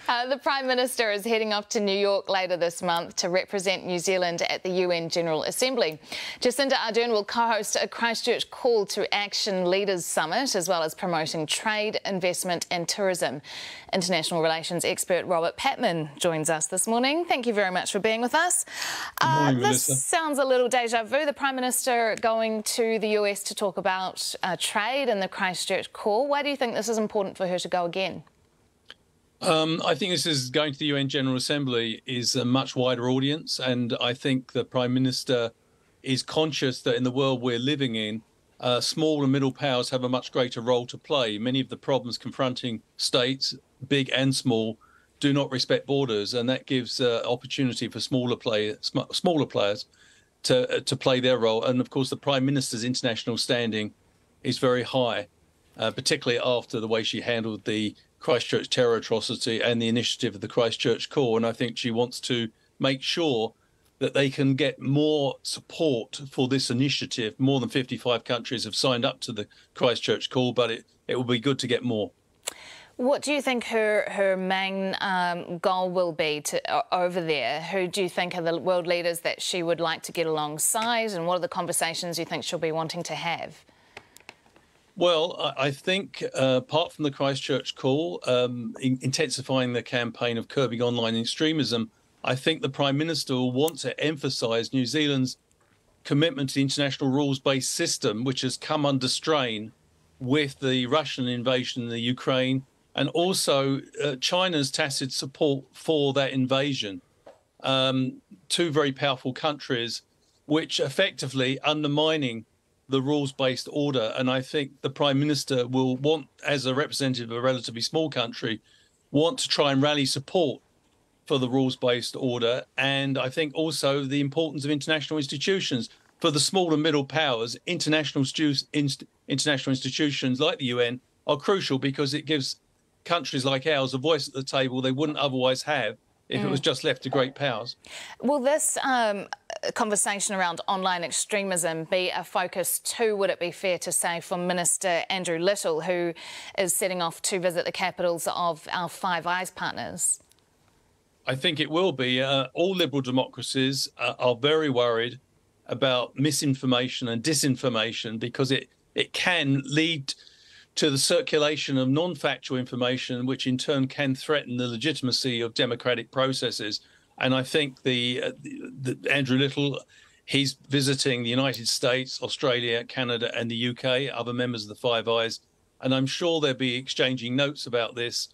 The Prime Minister is heading off to New York later this month to represent New Zealand at the UN General Assembly. Jacinda Ardern will co-host a Christchurch Call to Action Leaders Summit, as well as promoting trade, investment and tourism. International relations expert Robert Patman joins us this morning. Thank you very much for being with us. Good morning, this Melissa. sounds a little deja vu. The Prime Minister going to the US to talk about trade and the Christchurch Call. Why do you think this is important for her to go again? I think this is going to the UN General Assembly is a much wider audience, and I think the Prime Minister is conscious that in the world we're living in, small and middle powers have a much greater role to play. Many of the problems confronting states, big and small, do not respect borders, and that gives opportunity for smaller players to play their role. And of course, the Prime Minister's international standing is very high, particularly after the way she handled the Christchurch terror atrocity and the initiative of the Christchurch Call. And I think she wants to make sure that they can get more support for this initiative. More than 55 countries have signed up to the Christchurch Call, but it will be good to get more. What do you think her main goal will be over there? Who do you think are the world leaders that she would like to get alongside, and what are the conversations you think she'll be wanting to have? Well, I think apart from the Christchurch Call, intensifying the campaign of curbing online extremism, I think the Prime Minister will want to emphasise New Zealand's commitment to the international rules-based system, which has come under strain with the Russian invasion in the Ukraine, and also China's tacit support for that invasion. Two very powerful countries, which effectively undermining the rules-based order. And I think the Prime Minister will want, as a representative of a relatively small country, want to try and rally support for the rules-based order. And I think also the importance of international institutions. For the small and middle powers, international institutions like the UN are crucial because it gives countries like ours a voice at the table they wouldn't otherwise have if it was just left to great powers. Will this conversation around online extremism be a focus too, would it be fair to say, for Minister Andrew Little, who is setting off to visit the capitals of our Five Eyes partners? I think it will be. All liberal democracies are very worried about misinformation and disinformation because it can lead to the circulation of non-factual information, which in turn can threaten the legitimacy of democratic processes. And I think the Andrew Little, he's visiting the United States, Australia, Canada and the UK, other members of the Five Eyes. And I'm sure they'll be exchanging notes about this,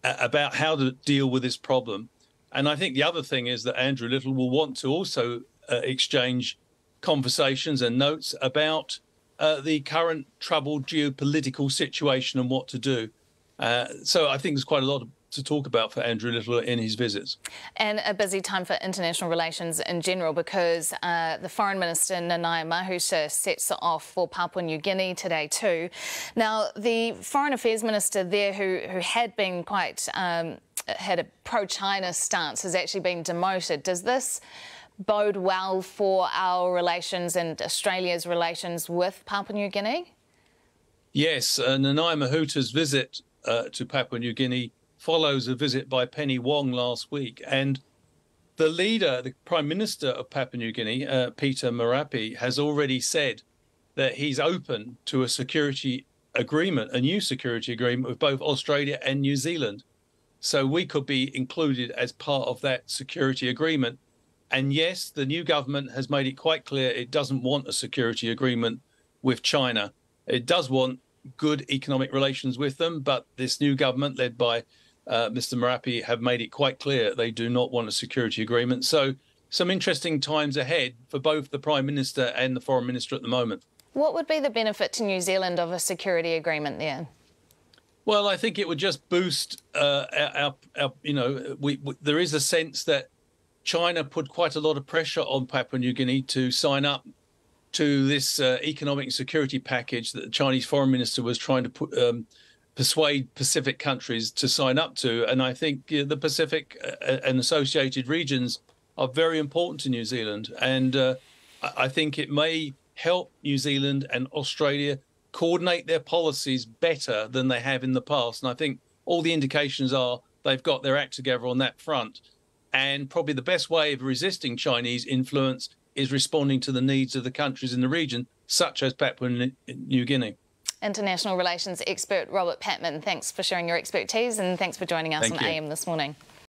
about how to deal with this problem. And I think the other thing is that Andrew Little will want to also exchange conversations and notes about the current troubled geopolitical situation and what to do. So I think there's quite a lot to talk about for Andrew Little in his visits. And a busy time for international relations in general, because the Foreign Minister, Nanaia Mahuta, sets off for Papua New Guinea today too. Now, the Foreign Affairs Minister there, who had been quite, had a pro-China stance, has actually been demoted. Does this bode well for our relations and Australia's relations with Papua New Guinea? Yes, Nanaia Mahuta's visit to Papua New Guinea follows a visit by Penny Wong last week. And the leader, the Prime Minister of Papua New Guinea, Peter Marape, has already said that he's open to a security agreement, a new security agreement with both Australia and New Zealand. So we could be included as part of that security agreement. And yes, the new government has made it quite clear it doesn't want a security agreement with China. It does want good economic relations with them, but this new government led by Mr. Marape have made it quite clear they do not want a security agreement. So some interesting times ahead for both the Prime Minister and the Foreign Minister at the moment. What would be the benefit to New Zealand of a security agreement there? Well, I think it would just boost there is a sense that China put quite a lot of pressure on Papua New Guinea to sign up to this economic and security package that the Chinese foreign minister was trying to persuade Pacific countries to sign up to. And I think the Pacific and associated regions are very important to New Zealand. And I think it may help New Zealand and Australia coordinate their policies better than they have in the past. And I think all the indications are they've got their act together on that front. And probably the best way of resisting Chinese influence is responding to the needs of the countries in the region, such as Papua New Guinea. International relations expert Robert Patman, thanks for sharing your expertise and thanks for joining us on AM this morning.